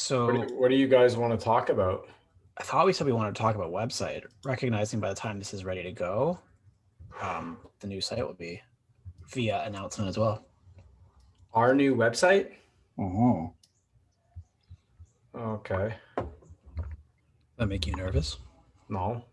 So What do you guys want to talk about? I thought we said we wanted to talk about website, recognizing by the time this is ready to go, the new site will be via announcement as well. Our new website? Oh, Okay. That make you nervous? No.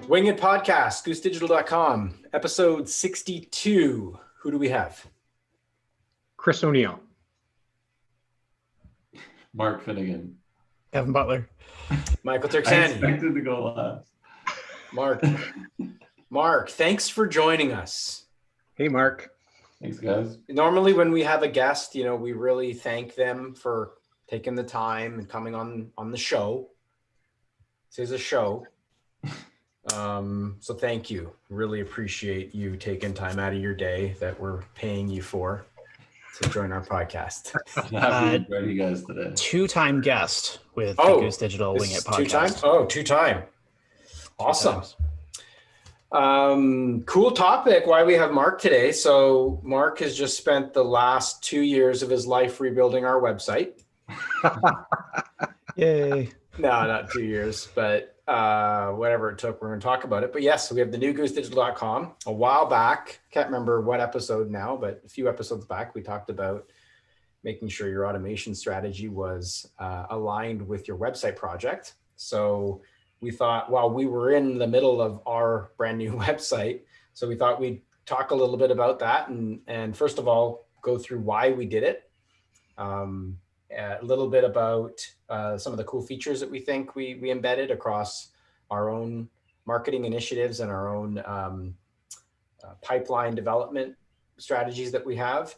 Wing It Podcast, goosedigital.com, episode 62. Who do we have? Chris O'Neill. Mark Finnegan. Kevin Butler. Michael I Turksani. expected to go last. Mark, thanks for joining us. Hey, Mark. Thanks, guys. Normally when we have a guest, we really thank them for taking the time and coming on the show. This is a show. So thank you. Really appreciate you taking time out of your day that we're paying you for to join our podcast. I'm happy to join you guys today. Two-time guest with the Goose Digital Wing It podcast. Two-time. Awesome. Cool topic. Why we have Mark today. So Mark has just spent the last 2 years of his life rebuilding our website. Yay. No, not 2 years, but whatever it took, we're going to talk about it. But yes, we have the new goosedigital.com. A while back, can't remember what episode now, but a few episodes back, we talked about making sure your automation strategy was aligned with your website project. So we thought, while we were in the middle of our brand new website, so we thought we'd talk a little bit about that and first of all, go through why we did it. A little bit about some of the cool features that we think we embedded across our own marketing initiatives and our own pipeline development strategies that we have,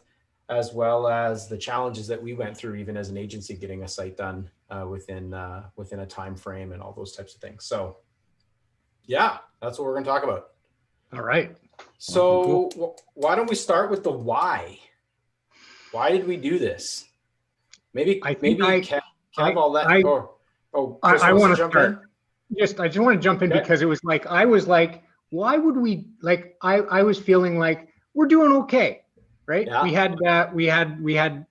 as well as the challenges that we went through even as an agency getting a site done within a time frame and all those types of things. So yeah, that's what we're going to talk about. All right. So why don't we start with the why? Why did we do this? Maybe I want to start. I just want to jump in because it was like, why would we I was feeling like we're doing okay, right? Yeah. We had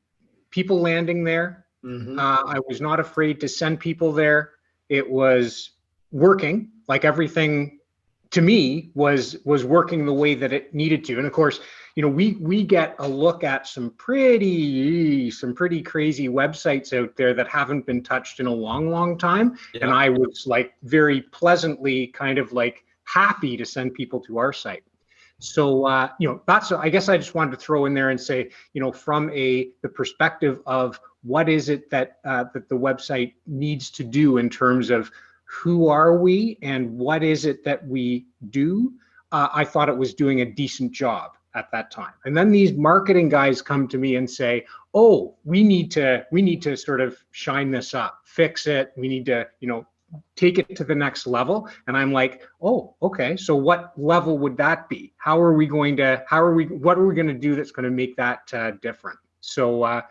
people landing there. Mm-hmm. I was not afraid to send people there. It was working, like everything to me was working the way that it needed to. And of course, we get a look at some pretty crazy websites out there that haven't been touched in a long time. Yeah. And I was like very pleasantly kind of like happy to send people to our site. So, I guess I just wanted to throw in there and say, from the perspective of what is it that the website needs to do in terms of who are we and what is it that we do, I thought it was doing a decent job at that time. And then these marketing guys come to me and say, oh, we need to sort of shine this up, fix it. We need to, take it to the next level. And I'm like, oh, okay. So what level would that be? What are we going to do that's going to make that different? So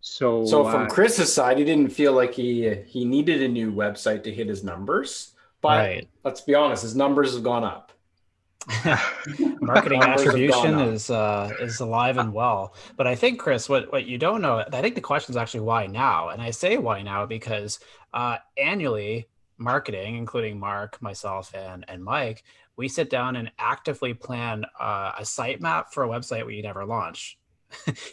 from Chris's side, he didn't feel like he needed a new website to hit his numbers, but Let's be honest, his numbers have gone up. Marketing attribution is alive and well. But I think, Chris, what you don't know, I think the question is actually why now. And I say why now because annually, marketing, including Mark, myself, and Mike, we sit down and actively plan a sitemap for a website we never launched.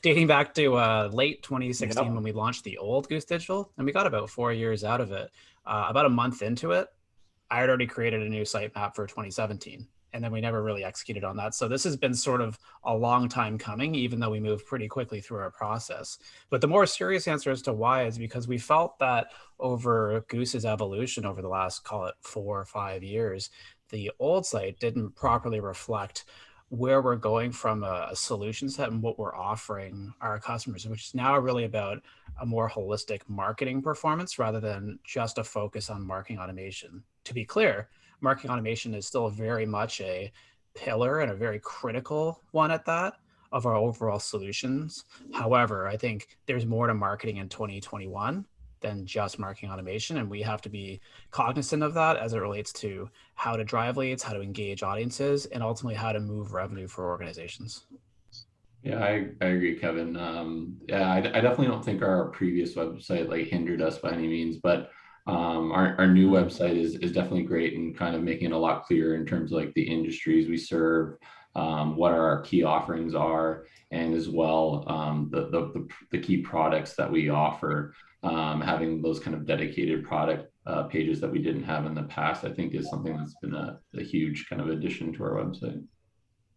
Dating back to late 2016 when we launched the old Goose Digital, and we got about 4 years out of it. About a month into it, I had already created a new sitemap for 2017. And then we never really executed on that. So this has been sort of a long time coming, even though we moved pretty quickly through our process. But the more serious answer as to why is because we felt that over Goose's evolution over the last, call it 4 or 5 years, the old site didn't properly reflect where we're going from a solution set and what we're offering our customers, which is now really about a more holistic marketing performance rather than just a focus on marketing automation. To be clear, marketing automation is still very much a pillar and a very critical one at that of our overall solutions. However, I think there's more to marketing in 2021 than just marketing automation. And we have to be cognizant of that as it relates to how to drive leads, how to engage audiences, and ultimately how to move revenue for organizations. Yeah, I agree, Kevin. Yeah, I definitely don't think our previous website like hindered us by any means, but our new website is definitely great and kind of making it a lot clearer in terms of like the industries we serve, what our key offerings are, and as well the key products that we offer. Having those kind of dedicated product pages that we didn't have in the past, I think is something that's been a huge kind of addition to our website.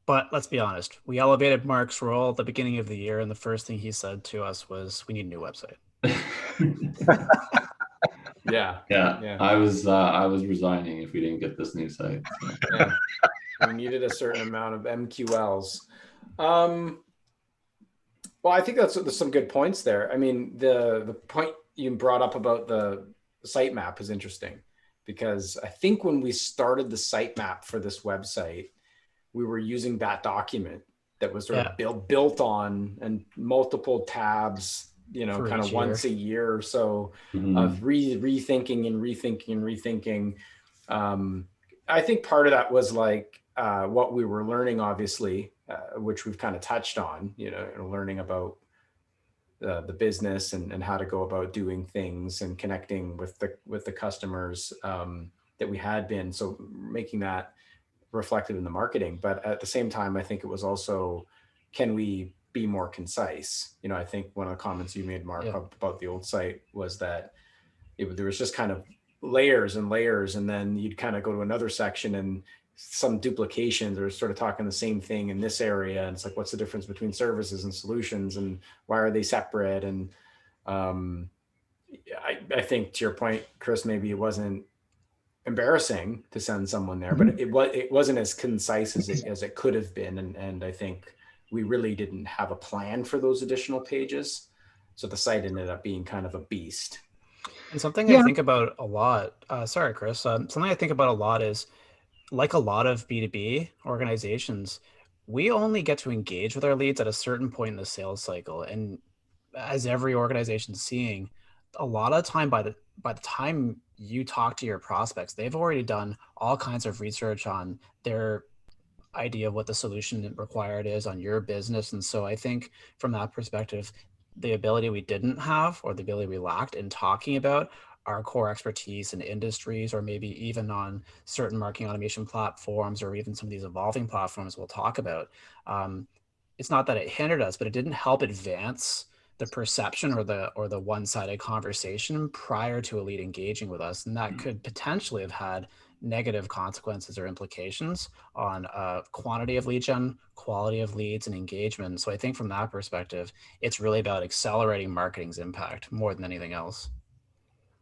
But let's be honest, we elevated Mark's role at the beginning of the year, and the first thing he said to us was, "We need a new website." Yeah. I was resigning if we didn't get this new site. So. Yeah. We needed a certain amount of MQLs. Well, I think there's some good points there. I mean, the point you brought up about the sitemap is interesting, because I think when we started the sitemap for this website, we were using that document that was sort of built on and multiple tabs, For kind of each once a year or so of rethinking and rethinking. I think part of that was like what we were learning, obviously, which we've kind of touched on, learning about the business and how to go about doing things and connecting with the customers that we had been. So making that reflected in the marketing. But at the same time, I think it was also, can we be more concise? I think one of the comments you made, Mark, about the old site was that there was just kind of layers and layers, and then you'd kind of go to another section and some duplications or sort of talking the same thing in this area. And it's like, what's the difference between services and solutions, and why are they separate? And I think, to your point, Chris, maybe it wasn't embarrassing to send someone there, but it wasn't as concise as it could have been. And I think we really didn't have a plan for those additional pages. So the site ended up being kind of a beast. And something I think about a lot, sorry, Chris, something I think about a lot is, like a lot of B2B organizations, we only get to engage with our leads at a certain point in the sales cycle. And as every organization's seeing, a lot of the time, by the time you talk to your prospects, they've already done all kinds of research on their idea of what the solution required is on your business. And so I think from that perspective, the ability we didn't have, or the ability we lacked in talking about our core expertise in industries, or maybe even on certain marketing automation platforms, or even some of these evolving platforms we'll talk about, it's not that it hindered us, but it didn't help advance the perception or the one-sided conversation prior to a lead engaging with us. And that could potentially have had negative consequences or implications on quantity of lead gen, quality of leads, and engagement. So I think from that perspective, it's really about accelerating marketing's impact more than anything else.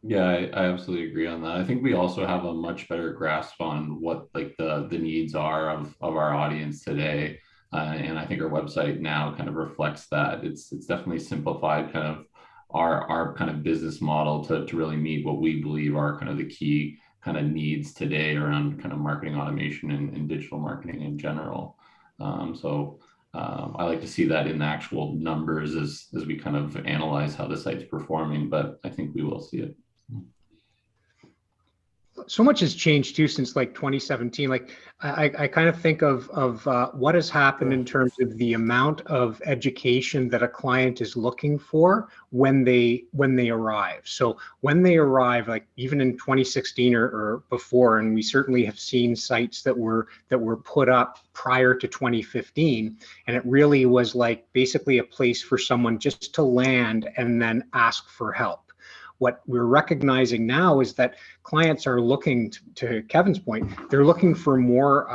Yeah, I absolutely agree on that. I think we also have a much better grasp on what like the needs are of our audience today. And I think our website now kind of reflects that. It's definitely simplified kind of our kind of business model to really meet what we believe are kind of the key kind of needs today around kind of marketing automation and digital marketing in general. I like to see that in the actual numbers as we kind of analyze how the site's performing, but I think we will see it. So much has changed too since like 2017. Like I kind of think of what has happened in terms of the amount of education that a client is looking for when they arrive. So when they arrive, like even in 2016 or before, and we certainly have seen sites that were put up prior to 2015, and it really was like basically a place for someone just to land and then ask for help. What we're recognizing now is that clients are looking, to Kevin's point, they're looking for more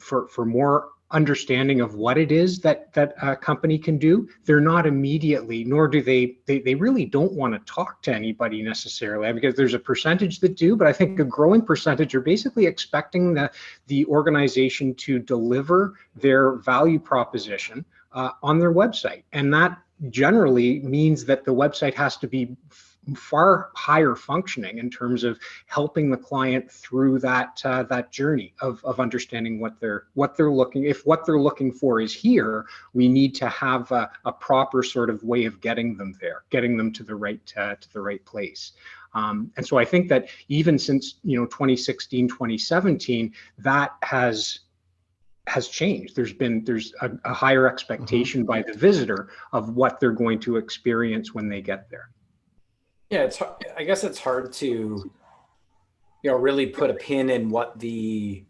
for more understanding of what it is that a company can do. They're not immediately, nor do they really don't want to talk to anybody necessarily, because there's a percentage that do, but I think a growing percentage are basically expecting the organization to deliver their value proposition on their website. And that generally means that the website has to be far higher functioning in terms of helping the client through that that journey of understanding what they're looking. If what they're looking for is here, we need to have a proper sort of way of getting them there, getting them to the right place. And so I think that even since 2016, 2017, that has changed. There's a higher expectation by the visitor of what they're going to experience when they get there. Yeah, I guess it's hard to, really put a pin in what the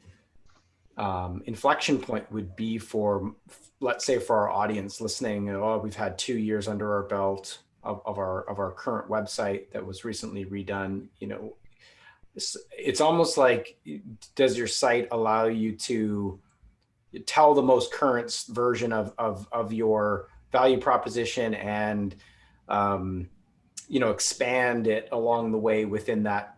inflection point would be for, let's say, for our audience listening. We've had 2 years under our belt of our current website that was recently redone. It's almost like, does your site allow you to tell the most current version of your value proposition and expand it along the way within that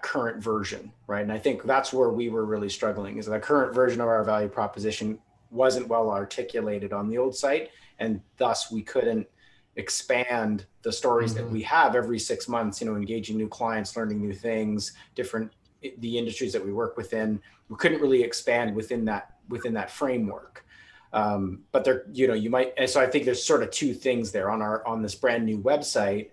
current version, right? And I think that's where we were really struggling, is the current version of our value proposition wasn't well articulated on the old site, and thus we couldn't expand the stories that we have every 6 months, engaging new clients, learning new things, the industries that we work within. We couldn't really expand within that framework. But there, you might, and so I think there's sort of two things there on this brand new website.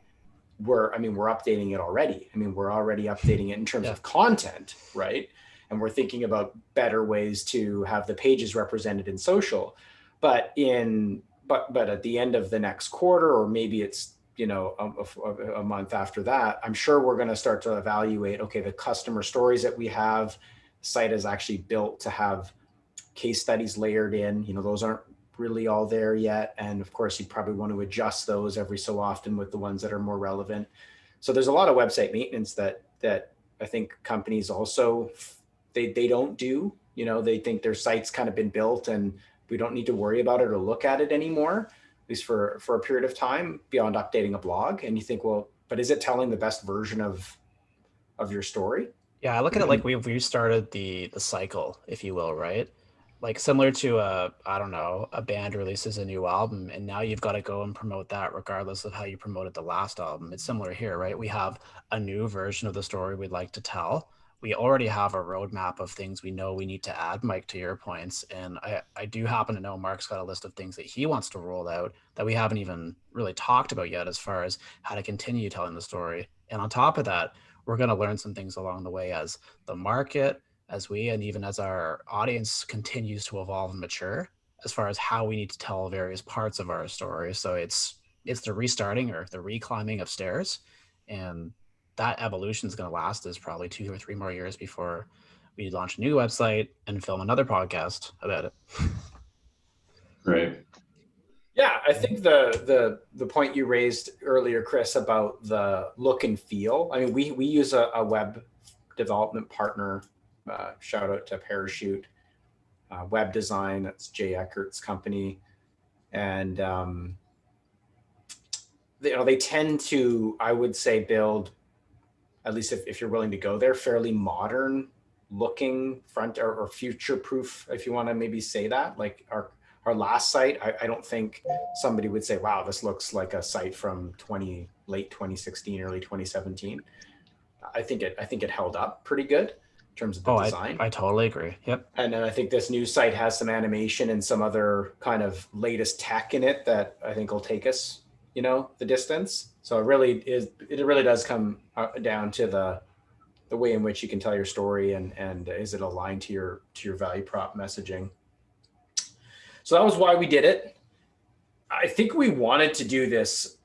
We're updating it already. We're already updating it in terms of content, right? And we're thinking about better ways to have the pages represented in social. But at the end of the next quarter, or maybe it's a month after that, I'm sure we're going to start to evaluate, okay, the customer stories that we have, the site is actually built to have case studies layered in. Those aren't really all there yet. And of course, you'd probably want to adjust those every so often with the ones that are more relevant. So there's a lot of website maintenance that I think companies also, they don't do. They think their site's kind of been built and we don't need to worry about it or look at it anymore, at least for a period of time beyond updating a blog. And you think, well, but is it telling the best version of your story? Yeah, I look at it like we've restarted the cycle, if you will, right? Like similar to a band releases a new album and now you've got to go and promote that regardless of how you promoted the last album. It's similar here, right? We have a new version of the story we'd like to tell. We already have a roadmap of things we know we need to add, Mike, to your points. And I do happen to know Mark's got a list of things that he wants to roll out that we haven't even really talked about yet as far as how to continue telling the story. And on top of that, we're going to learn some things along the way as the market, and even as our audience continues to evolve and mature as far as how we need to tell various parts of our story. So it's the restarting or the reclimbing of stairs. And that evolution is going to last us probably 2 or 3 more years before we launch a new website and film another podcast about it. Right. Yeah, I think the point you raised earlier, Chris, about the look and feel. We use a web development partner. Shout out to Parachute Web Design. That's Jay Eckert's company, and they tend to, I would say, build, at least if you're willing to go there, fairly modern looking front or future proof, if you want to maybe say that. Like our last site, I don't think somebody would say, wow, this looks like a site from late 2016, early 2017. I think it held up pretty good in terms of the design. I totally agree. Yep. And then I think this new site has some animation and some other kind of latest tech in it that I think will take us, the distance. So it really does come down to the way in which you can tell your story and is it aligned to your value prop messaging. So that was why we did it. I think we wanted to do this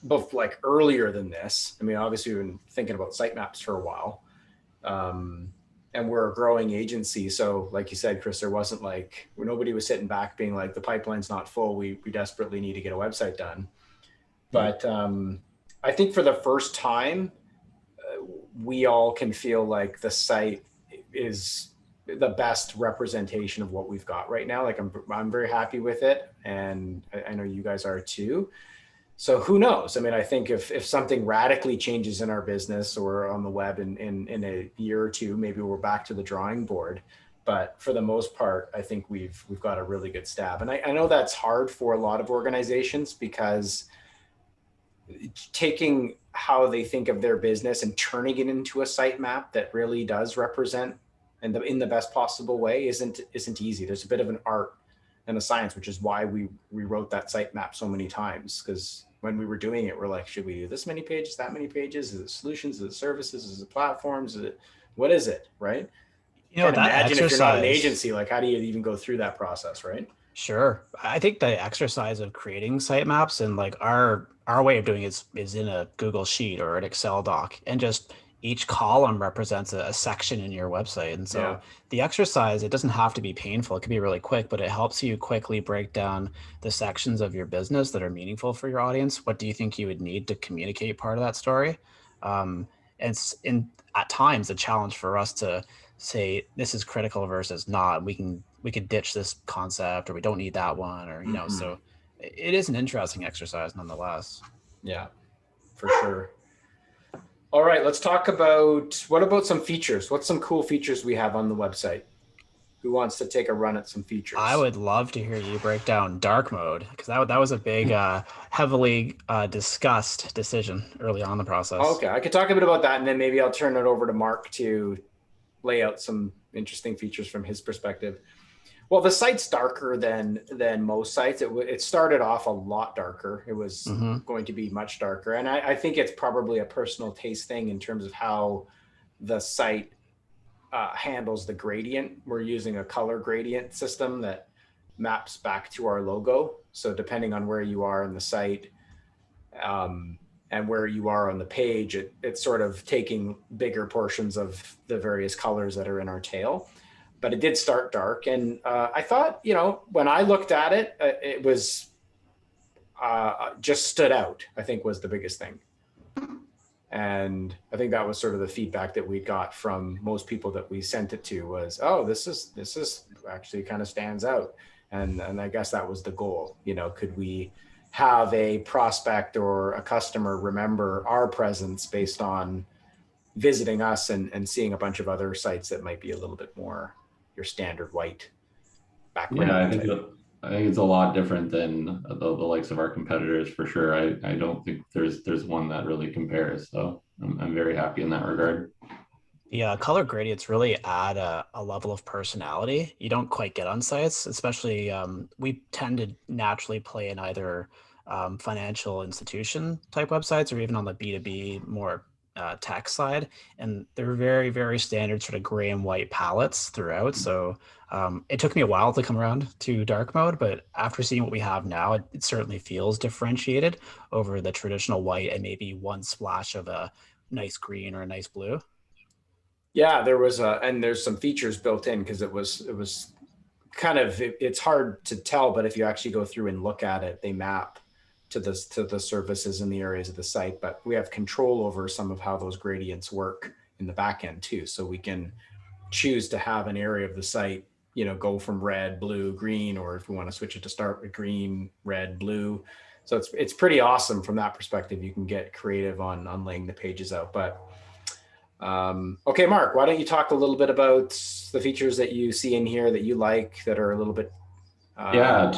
both like earlier than this. Obviously we've been thinking about sitemaps for a while. And we're a growing agency. So like you said, Chris, there wasn't nobody was sitting back being like, the pipeline's not full. We desperately need to get a website done. But I think for the first time, we all can feel like the site is the best representation of what we've got right now. Like I'm very happy with it. And I know you guys are too. So who knows? I think if something radically changes in our business or on the web in a year or two, maybe we're back to the drawing board. But for the most part, I think we've got a really good stab. And I know that's hard for a lot of organizations because how they think of their business and turning it into a sitemap that really does represent and in the best possible way isn't easy. There's a bit of an art and a science, which is why we wrote that sitemap so many times. Because when we were doing it, we're like, should we do this many pages, that many pages? Is it solutions? Is it services? Is it platforms? Is it, what is it, right? Can't That imagine if you're not an exercise. agency, like how do you even go through that process, right? Sure. I think the exercise of creating sitemaps and like our way of doing it is in a Google Sheet or an Excel doc, and just each column represents a section in your website. And so Yeah. the exercise, it doesn't have to be painful. It can be really quick, but it helps you quickly break down the sections of your business that are meaningful for your audience. What do you think you would need to communicate part of that story? Um, and at times a challenge for us to say this is critical versus not. We could ditch this concept, or we don't need that one, or Mm-hmm. so it is an interesting exercise nonetheless. Yeah, for sure. All right, let's talk about what about some features? What's some cool features we have on the website? Who wants to take a run at some I features? would love to hear you break down dark mode, because that was a big heavily discussed decision early on in the process. Okay, I could talk a bit about that, and then maybe I'll turn it over to Mark to lay out some interesting features from his perspective. Well, the site's darker than most sites. It started off a lot darker. It was Hmm. going to be much darker, and I think it's probably a personal taste thing in terms of how the site handles the gradient. We're using a color gradient system that maps back to our logo. So depending on where you are in the site, um, and where you are on the page, it's sort of taking bigger portions of the various colors that are in our tail. But it did start dark, and I thought, when I looked at it, it was just stood out. I think was the biggest thing, and I think that was sort of the feedback that we got from most people that we sent it to was, oh, this is actually kind of stands out, and I guess that was the goal. Could we have a prospect or a customer remember our presence based on visiting us and seeing a bunch of other sites that might be a little bit more your standard white Yeah, background type. I think it's a lot different than the likes of our competitors for sure. I don't think there's one that really compares. So I'm very happy in that regard. Yeah, color gradients really add a level of personality you don't quite get on sites, especially we tend to naturally play in either financial institution type websites or even on the B2B more tech side. And they're very, very standard sort of gray and white palettes throughout. So it took me a while to come around to dark mode, but after seeing what we have now, it certainly feels differentiated over the traditional white and maybe one splash of a nice green or a nice blue. Yeah, and there's some features built in because it was kind of it's hard to tell, but if you actually go through and look at it, they map to the services in the areas of the site. But we have control over some of how those gradients work in the back end too, so we can choose to have an area of the site, go from red, blue, green, or if we want to switch it to start with green, red, blue. So it's pretty awesome from that perspective. You can get creative on laying the pages out. But okay, Mark, why don't you talk a little bit about the features that you see in here that you like that are a little bit Yeah,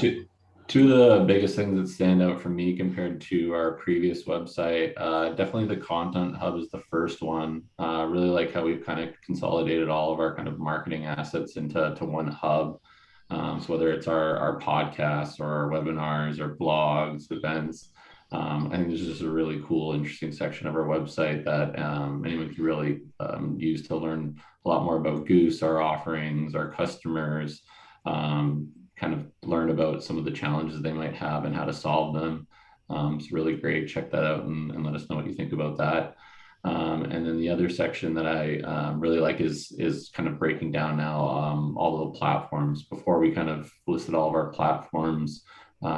two of the biggest things that stand out for me compared to our previous website, definitely the content hub is the first one. Really like how we've kind of consolidated all of our kind of marketing assets into one hub. So whether it's our podcasts or our webinars or blogs, events, I think this is just a really cool, interesting section of our website that anyone can really use to learn a lot more about Goose, our offerings, our customers, kind of learn about some of the challenges they might have and how to solve them. It's really great. Check that out and let us know what you think about that. And then the other section that I really like is kind of breaking down now all of the platforms. Before we kind of listed all of our platforms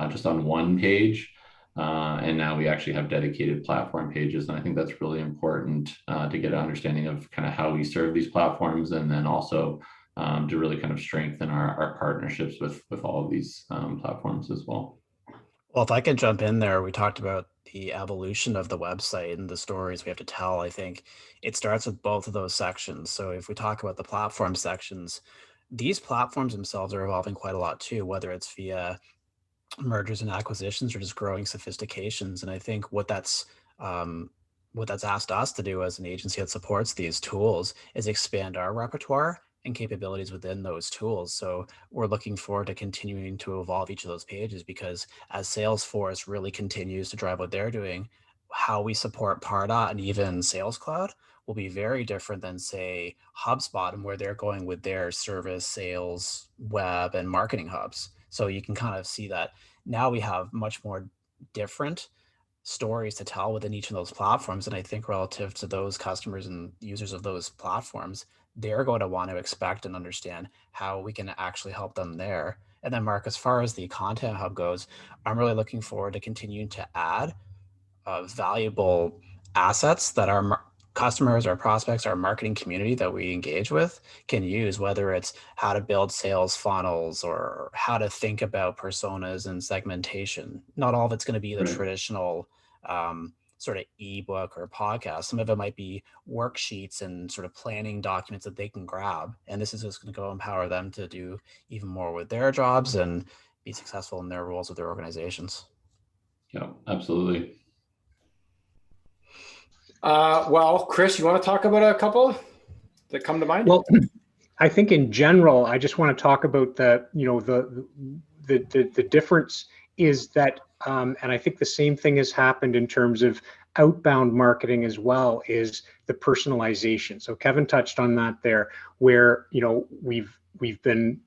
just on one page. And now we actually have dedicated platform pages. And I think that's really important to get an understanding of kind of how we serve these platforms, and then also to really kind of strengthen our partnerships with all of these platforms as well. Well, if I can jump in there, we talked about the evolution of the website and the stories we have to tell. I think it starts with both of those sections. So if we talk about the platform sections, these platforms themselves are evolving quite a lot too, whether it's via mergers and acquisitions or just growing sophistications. And I think what that's what that's asked us to do as an agency that supports these tools is expand our repertoire and capabilities within those tools. So we're looking forward to continuing to evolve each of those pages, because as Salesforce really continues to drive what they're doing, how we support Pardot and even Sales Cloud will be very different than, say, HubSpot and where they're going with their service, sales, web, and marketing hubs. So you can kind of see that now we have much more different stories to tell within each of those platforms. And I think relative to those customers and users of those platforms, they're going to want to expect and understand how we can actually help them there. And then, Mark, as far as the content hub goes, I'm really looking forward to continuing to add valuable assets that our customers, our prospects, our marketing community that we engage with can use, whether it's how to build sales funnels or how to think about personas and segmentation. Not all of it's going to be the Right. traditional sort of ebook or podcast. Some of it might be worksheets and sort of planning documents that they can grab. And this is just going to go empower them to do even more with their jobs and be successful in their roles with their organizations. Yeah, absolutely. Well, Chris, you want to talk about a couple that come to mind? Well, I think in general, I just want to talk about the, you know, the difference is that, and I think the same thing has happened in terms of outbound marketing as well, is the personalization. So Kevin touched on that there, where, you know, we've been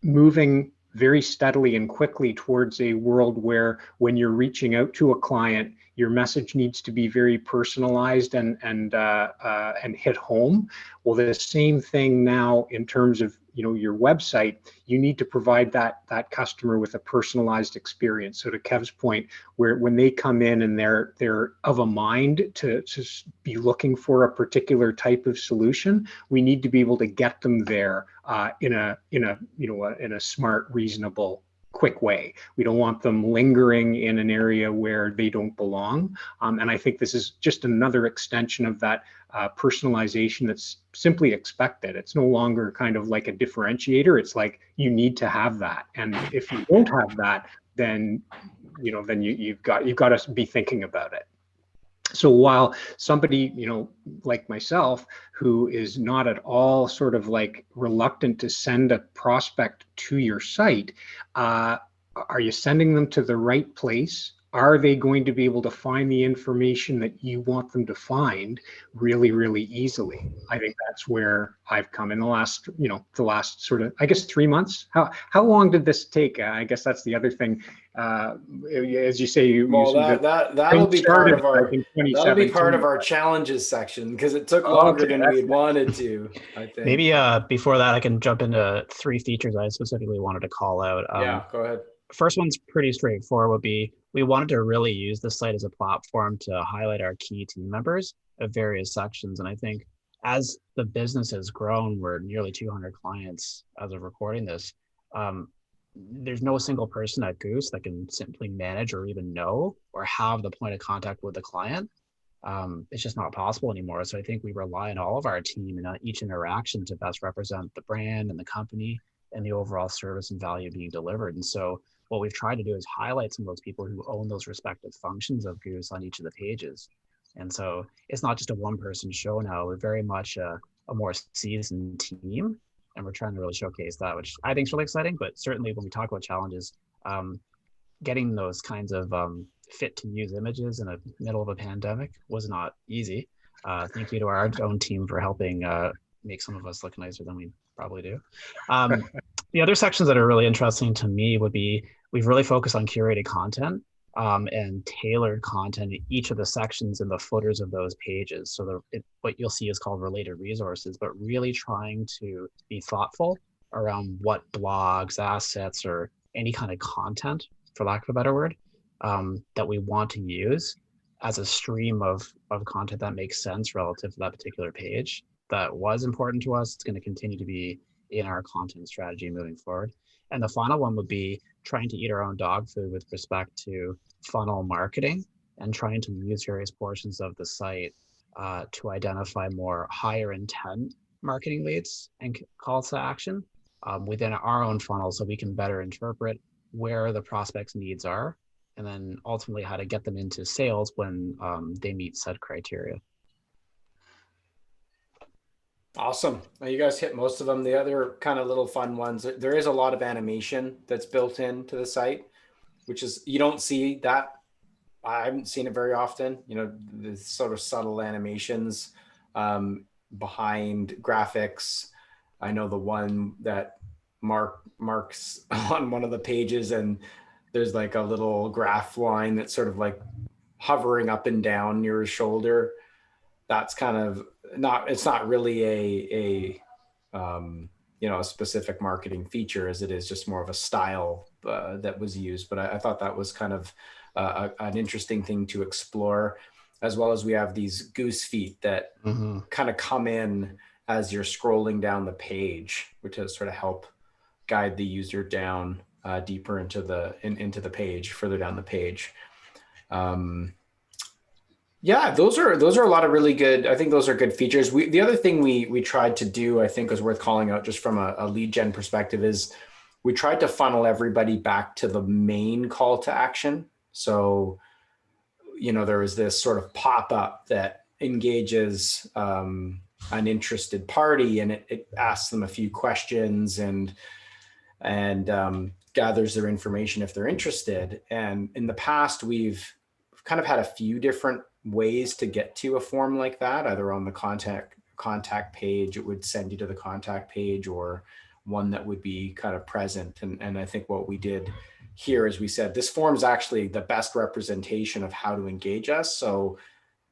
moving very steadily and quickly towards a world where when you're reaching out to a client, your message needs to be very personalized and hit home. Well, the same thing now in terms of, you know, your website, you need to provide that customer with a personalized experience. So to Kev's point, where when they come in and they're of a mind to be looking for a particular type of solution, we need to be able to get them there in a smart, reasonable, quick way. We don't want them lingering in an area where they don't belong. And I think this is just another extension of that personalization that's simply expected. It's no longer kind of like a differentiator. It's like you need to have that. And if you don't have that, then you've got to be thinking about it. So while somebody, you know, like myself, who is not at all sort of like reluctant to send a prospect to your site, are you sending them to the right place? Are they going to be able to find the information that you want them to find really, really easily? I think that's where I've come in the last sort of, I guess, 3 months. How long did this take? I guess that's the other thing. As you say, that'll be part of our but challenges section, because it took longer than we had wanted to, I think. Maybe before that, I can jump into 3 features I specifically wanted to call out. Yeah, go ahead. First one's pretty straightforward, would be we wanted to really use the site as a platform to highlight our key team members of various sections. And I think as the business has grown, we're nearly 200 clients as of recording this. There's no single person at Goose that can simply manage or even know or have the point of contact with the client. It's just not possible anymore. So I think we rely on all of our team and each interaction to best represent the brand and the company and the overall service and value being delivered. And so what we've tried to do is highlight some of those people who own those respective functions of Goose on each of the pages. And so it's not just a one-person show now. We're very much a more seasoned team, and we're trying to really showcase that, which I think is really exciting. But certainly when we talk about challenges, getting those kinds of fit-to-use images in the middle of a pandemic was not easy. Thank you to our own team for helping make some of us look nicer than we probably do. The other sections that are really interesting to me would be we've really focused on curated content and tailored content in each of the sections in the footers of those pages. So what you'll see is called related resources, but really trying to be thoughtful around what blogs, assets, or any kind of content, for lack of a better word, that we want to use as a stream of content that makes sense relative to that particular page. That was important to us. It's going to continue to be in our content strategy moving forward. And the final one would be trying to eat our own dog food with respect to funnel marketing and trying to use various portions of the site to identify more higher intent marketing leads and calls to action within our own funnel, so we can better interpret where the prospect's needs are and then ultimately how to get them into sales when they meet said criteria. Awesome. Well, you guys hit most of them. The other kind of little fun ones, there is a lot of animation that's built into the site, which is, you don't see that. I haven't seen it very often, the sort of subtle animations behind graphics. I know the one that marks on one of the pages, and there's like a little graph line that's sort of like hovering up and down near his shoulder. That's kind of it's not really a specific marketing feature, as it is just more of a style that was used. But I thought that was kind of an interesting thing to explore, as well as we have these goose feet that kind of come in as you're scrolling down the page, which has sort of help guide the user down deeper into the page, further down the page. Yeah, those are a lot of really good. I think those are good features. The other thing we tried to do, I think, was worth calling out just from a lead gen perspective, is we tried to funnel everybody back to the main call to action. So, there was this sort of pop up that engages an interested party, and it asks them a few questions and gathers their information if they're interested. And in the past, we've kind of had a few different ways to get to a form like that, either on the contact page, it would send you to the contact page, or one that would be kind of present. And I think what we did here is we said, this form is actually the best representation of how to engage us. So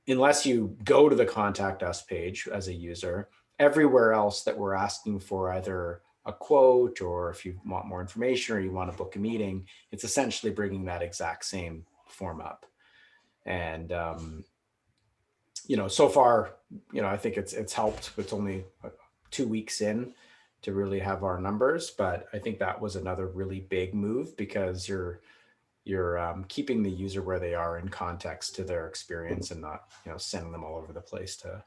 unless you go to the contact us page as a user, everywhere else that we're asking for either a quote, or if you want more information or you want to book a meeting, it's essentially bringing that exact same form up. And so far, I think it's helped. It's only 2 weeks in to really have our numbers, but I think that was another really big move, because you're keeping the user where they are in context to their experience, and not sending them all over the place to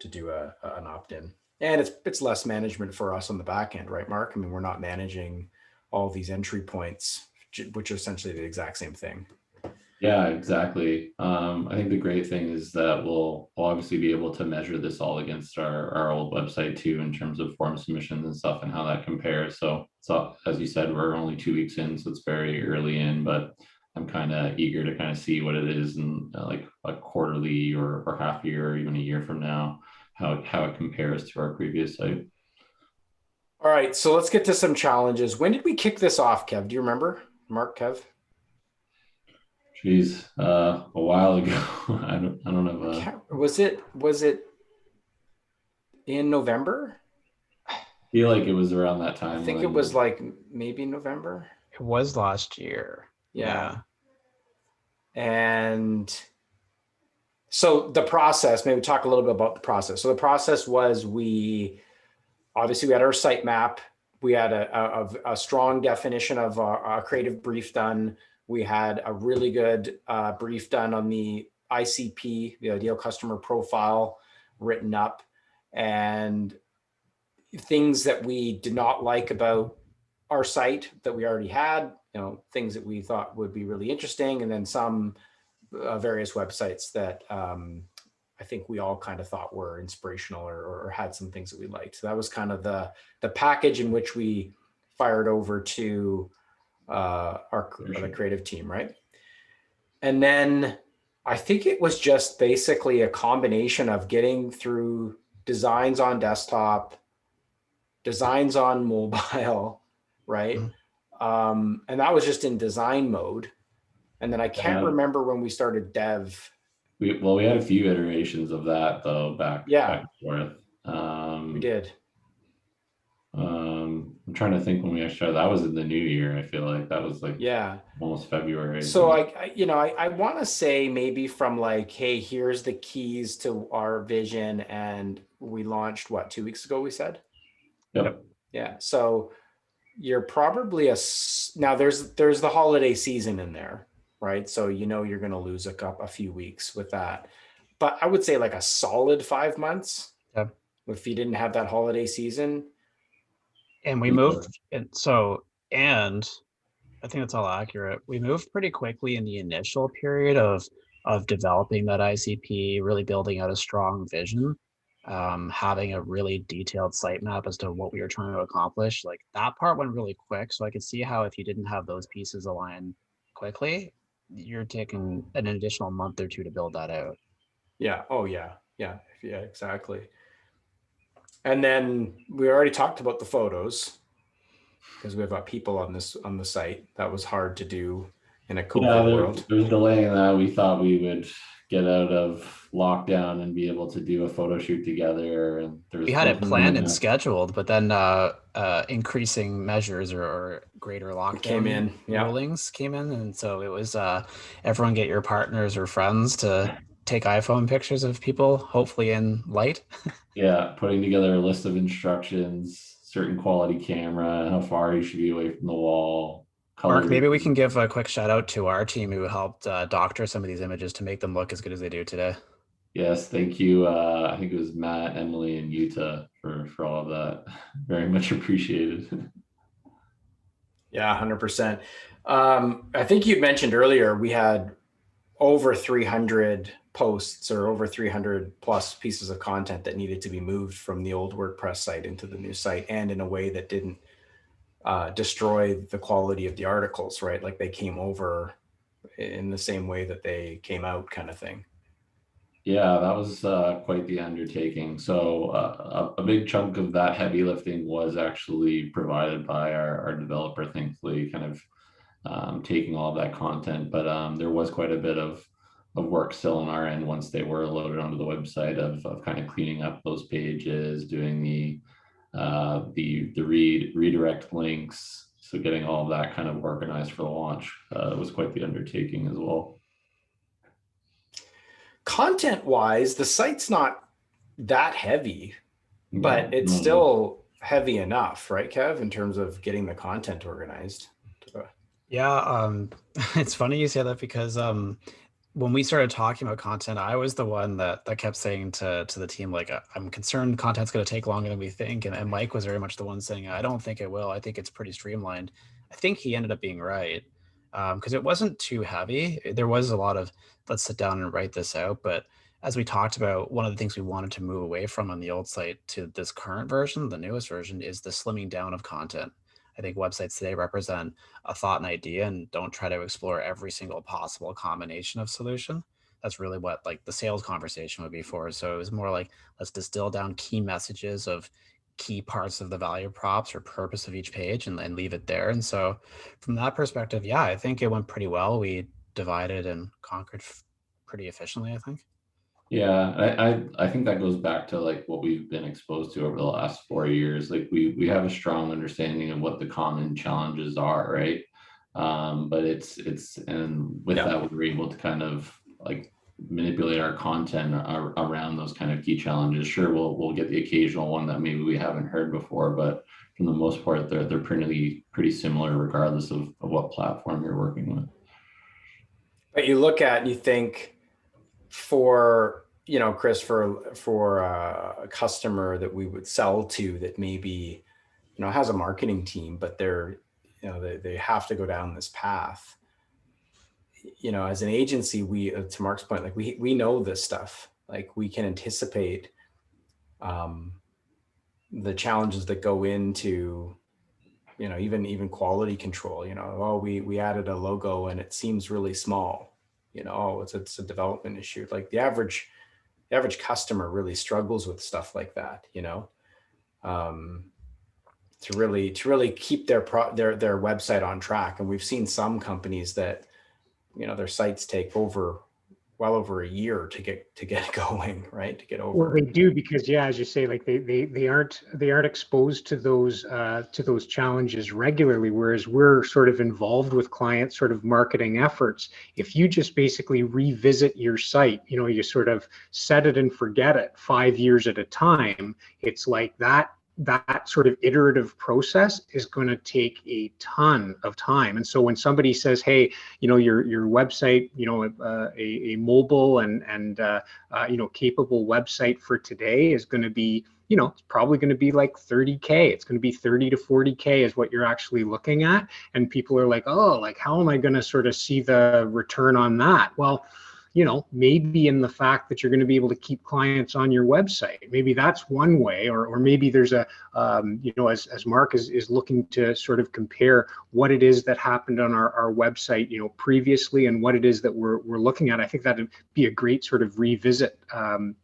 do an opt-in. And it's less management for us on the back end, right, Mark? I mean, we're not managing all these entry points, which are essentially the exact same thing. Yeah, exactly. I think the great thing is that we'll obviously be able to measure this all against our old website too, in terms of form submissions and stuff, and how that compares. So as you said, we're only 2 weeks in, so it's very early in, but I'm kind of eager to kind of see what it is in like a quarterly or half year, or even a year from now, how it compares to our previous site. All right, so let's get to some challenges. When did we kick this off, Kev? Do you remember, Mark, Kev? Geez, a while ago. I don't know. Was it in November? I feel like it was around that time. I think it was like maybe November. It was last year. Yeah. And so the process, maybe talk a little bit about the process. So the process was, we had our sitemap. We had a strong definition of a creative brief done. We had a really good brief done on the ICP, the ideal customer profile, written up, and things that we did not like about our site that we already had, things that we thought would be really interesting, and then some various websites that I think we all kind of thought were inspirational, or had some things that we liked. So that was kind of the package in which we fired over to the creative team, right? And then I think it was just basically a combination of getting through designs on desktop, designs on mobile, right? And that was just in design mode. And then I can't remember when we started dev. We had a few iterations of that though, back and forth. We did. I'm trying to think when we actually started. That was in the new year. I feel like that was like almost February. So I want to say maybe from like, hey, here's the keys to our vision, and we launched 2 weeks ago, we said. Yep. Yeah. So you're probably now there's the holiday season in there, right? So you're going to lose a few weeks with that, but I would say like a solid 5 months. Yeah. If you didn't have that holiday season. And we moved, and I think that's all accurate. We moved pretty quickly in the initial period of developing that ICP, really building out a strong vision, having a really detailed site map as to what we were trying to accomplish. Like that part went really quick. So I could see how if you didn't have those pieces aligned quickly, you're taking an additional month or two to build that out. Yeah. Oh yeah. Yeah. Yeah, exactly. And then we already talked about the photos because we've got people on the site. That was hard to do in a Yeah, COVID world. there was delaying that. We thought we would get out of lockdown and be able to do a photo shoot together, and there We was had it wasn't planned really and enough. scheduled, but then increasing measures or greater It came lockdown in. Yeah. rulings came in, and so it was everyone get your partners or friends to take iPhone pictures of people, hopefully in light. Yeah, putting together a list of instructions, certain quality camera, how far you should be away from the wall, Mark, color. maybe we can give a quick shout out to our team who helped doctor some of these images to make them look as good as they do today. Yes, thank you. I think it was Matt, Emily, and Utah for all of that. Very much appreciated. Yeah. 100%. I think you mentioned earlier we had over 300 posts or over 300 plus pieces of content that needed to be moved from the old WordPress site into the new site, and in a way that didn't destroy the quality of the articles, right? Like they came over in the same way that they came out, kind of thing. Yeah, that was quite the undertaking. So a big chunk of that heavy lifting was actually provided by our developer, thankfully, kind of taking all of that content. But there was quite a bit of work still on our end once they were loaded onto the website of kind of cleaning up those pages, doing the redirect links. So getting all of that kind of organized for the launch was quite the undertaking as well. Content wise, the site's not that heavy, No, but it's no. still heavy enough, right, Kev, in terms of getting the content organized. Yeah, it's funny you say that because when we started talking about content, I was the one that kept saying to the team, like, I'm concerned content's going to take longer than we think. And Mike was very much the one saying, I don't think it will. I think it's pretty streamlined. I think he ended up being right because it wasn't too heavy. There was a lot of, let's sit down and write this out. But as we talked about, one of the things we wanted to move away from on the old site to this current version, the newest version, is the slimming down of content. I think websites today represent a thought and idea and don't try to explore every single possible combination of solution. That's really what like the sales conversation would be for. So it was more like, let's distill down key messages of key parts of the value props or purpose of each page and leave it there. And so from that perspective, yeah, I think it went pretty well. We divided and conquered pretty efficiently, I think. Yeah, I think that goes back to like what we've been exposed to over the last 4 years. Like we have a strong understanding of what the common challenges are, right? But it's and with Yeah. that we're able to kind of like manipulate our content around those kind of key challenges. Sure, we'll get the occasional one that maybe we haven't heard before, but for the most part, they're pretty similar regardless of what platform you're working with. But you look at and you think for, Chris, for a customer that we would sell to that maybe, has a marketing team, but they're, they have to go down this path. As an agency, we, to Mark's point, like we know this stuff, like we can anticipate the challenges that go into, even quality control. Oh, we added a logo and it seems really small. Oh, it's a development issue. Like the average customer really struggles with stuff like that. To really keep their website on track. And we've seen some companies that, their sites take well over a year to get going, right? To get over. Well, they do because, yeah, as you say, like they aren't exposed to those challenges regularly, whereas we're sort of involved with client sort of marketing efforts. If you just basically revisit your site, you sort of set it and forget it 5 years at a time, it's like that that sort of iterative process is going to take a ton of time. And so when somebody says, hey, your website, a mobile and capable website for today is going to be, it's probably going to be like 30K. It's going to be 30 to 40K is what you're actually looking at. And people are like, oh, like, how am I going to sort of see the return on that? Well, maybe in the fact that you're going to be able to keep clients on your website. Maybe that's one way, or maybe there's a, as Mark is looking to sort of compare what it is that happened on our website, previously and what it is that we're looking at. I think that'd be a great sort of revisit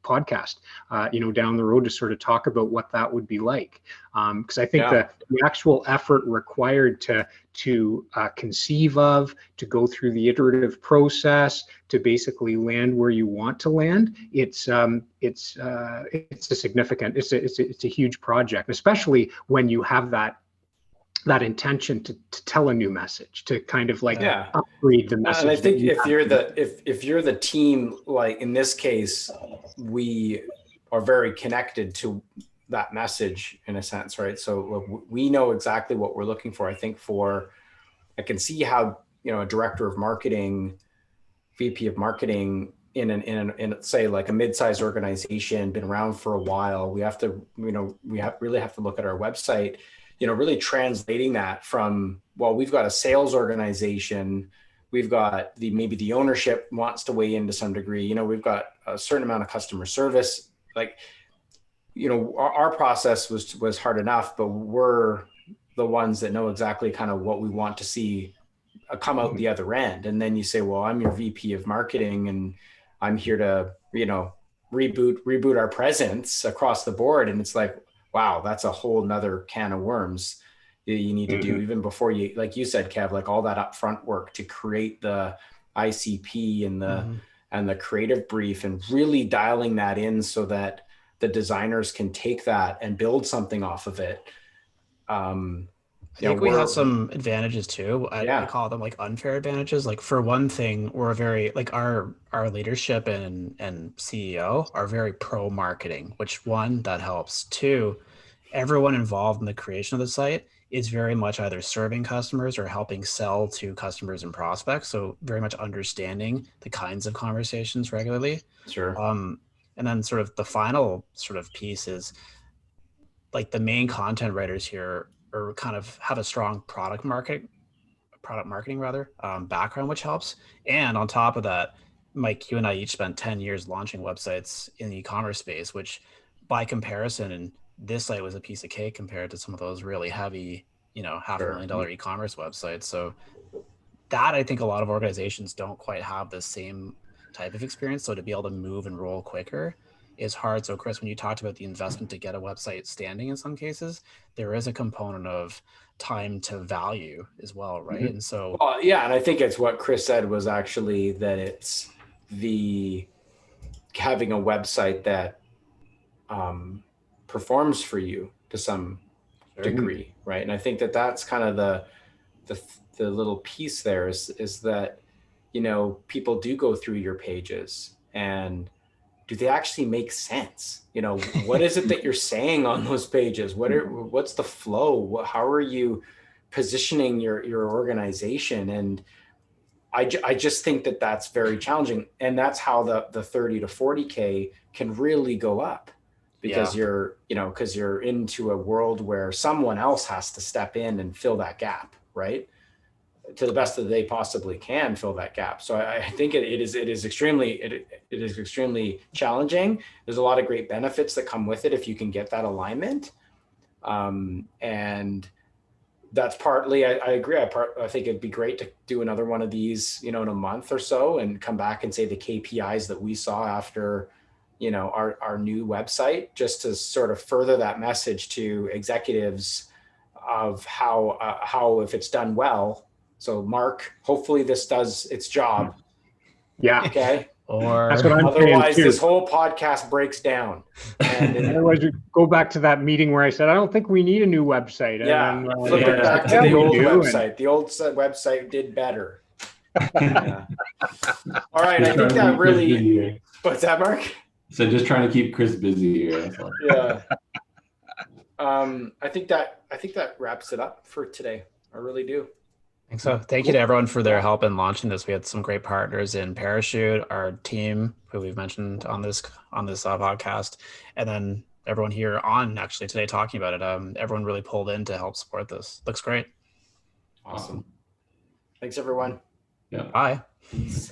podcast, down the road to sort of talk about what that would be like. Because I think the actual effort required to conceive of, to go through the iterative process, to basically land where you want to land, it's a huge project, especially when you have that intention to tell a new message, to kind of like upgrade the message. And I think if you're the team, like in this case, we are very connected to that message in a sense, right? So we know exactly what we're looking for. I think I can see how, a director of marketing, VP of marketing in say like a mid-sized organization, been around for a while, we have to, really have to look at our website, really translating that from, well, we've got a sales organization, we've got maybe the ownership wants to weigh in to some degree, we've got a certain amount of customer service, like, our process was hard enough, but we're the ones that know exactly kind of what we want to see come out the other end. And then you say, well, I'm your VP of marketing and I'm here to, reboot our presence across the board. And it's like, wow, that's a whole nother can of worms that you need to do even before you, like you said, Kev, like all that upfront work to create the ICP and the creative brief and really dialing that in so that the designers can take that and build something off of it. I think we have some advantages too. I call them like unfair advantages. Like for one thing, we're very like our leadership and CEO are very pro marketing, which one, that helps. Two, everyone involved in the creation of the site is very much either serving customers or helping sell to customers and prospects. So very much understanding the kinds of conversations regularly. Sure. And then sort of the final sort of piece is like the main content writers here are kind of have a strong product marketing background, which helps. And on top of that, Mike, you and I each spent 10 years launching websites in the e-commerce space, which by comparison, and this site was a piece of cake compared to some of those really heavy, $500,000 e-commerce websites. So that I think a lot of organizations don't quite have the same type of experience. So to be able to move and roll quicker is hard. So Chris, when you talked about the investment to get a website standing in some cases, there is a component of time to value as well, right? And so and I think it's what Chris said was actually that it's the having a website that performs for you to some degree, right? And I think that that's kind of the little piece there is that people do go through your pages and do they actually make sense? What is it that you're saying on those pages? What's the flow? How are you positioning your organization? And I just think that that's very challenging. And that's how the 30 to 40K can really go up because because you're into a world where someone else has to step in and fill that gap, right? To the best that they possibly can fill that gap. So I think it is extremely challenging. There's a lot of great benefits that come with it if you can get that alignment. And that's partly, I agree. I think it'd be great to do another one of these, in a month or so and come back and say the KPIs that we saw after, our new website, just to sort of further that message to executives of how if it's done well. So Mark, hopefully this does its job. Yeah. Okay. Or that's what I'm otherwise saying too. This whole podcast breaks down. And otherwise we go back to that meeting where I said, I don't think we need a new website. Flip it back to the old website. The old website did better. All right. I think that really, what's that, Mark? So just trying to keep Chris busy here. Yeah. I think that wraps it up for today. I really do. I think so. Thank you to everyone for their help in launching this. We had some great partners in Parachute, our team, who we've mentioned on this podcast, and then everyone here on actually today talking about it. Everyone really pulled in to help support this. Looks great. Awesome. Thanks, everyone. Yeah. Bye. Peace.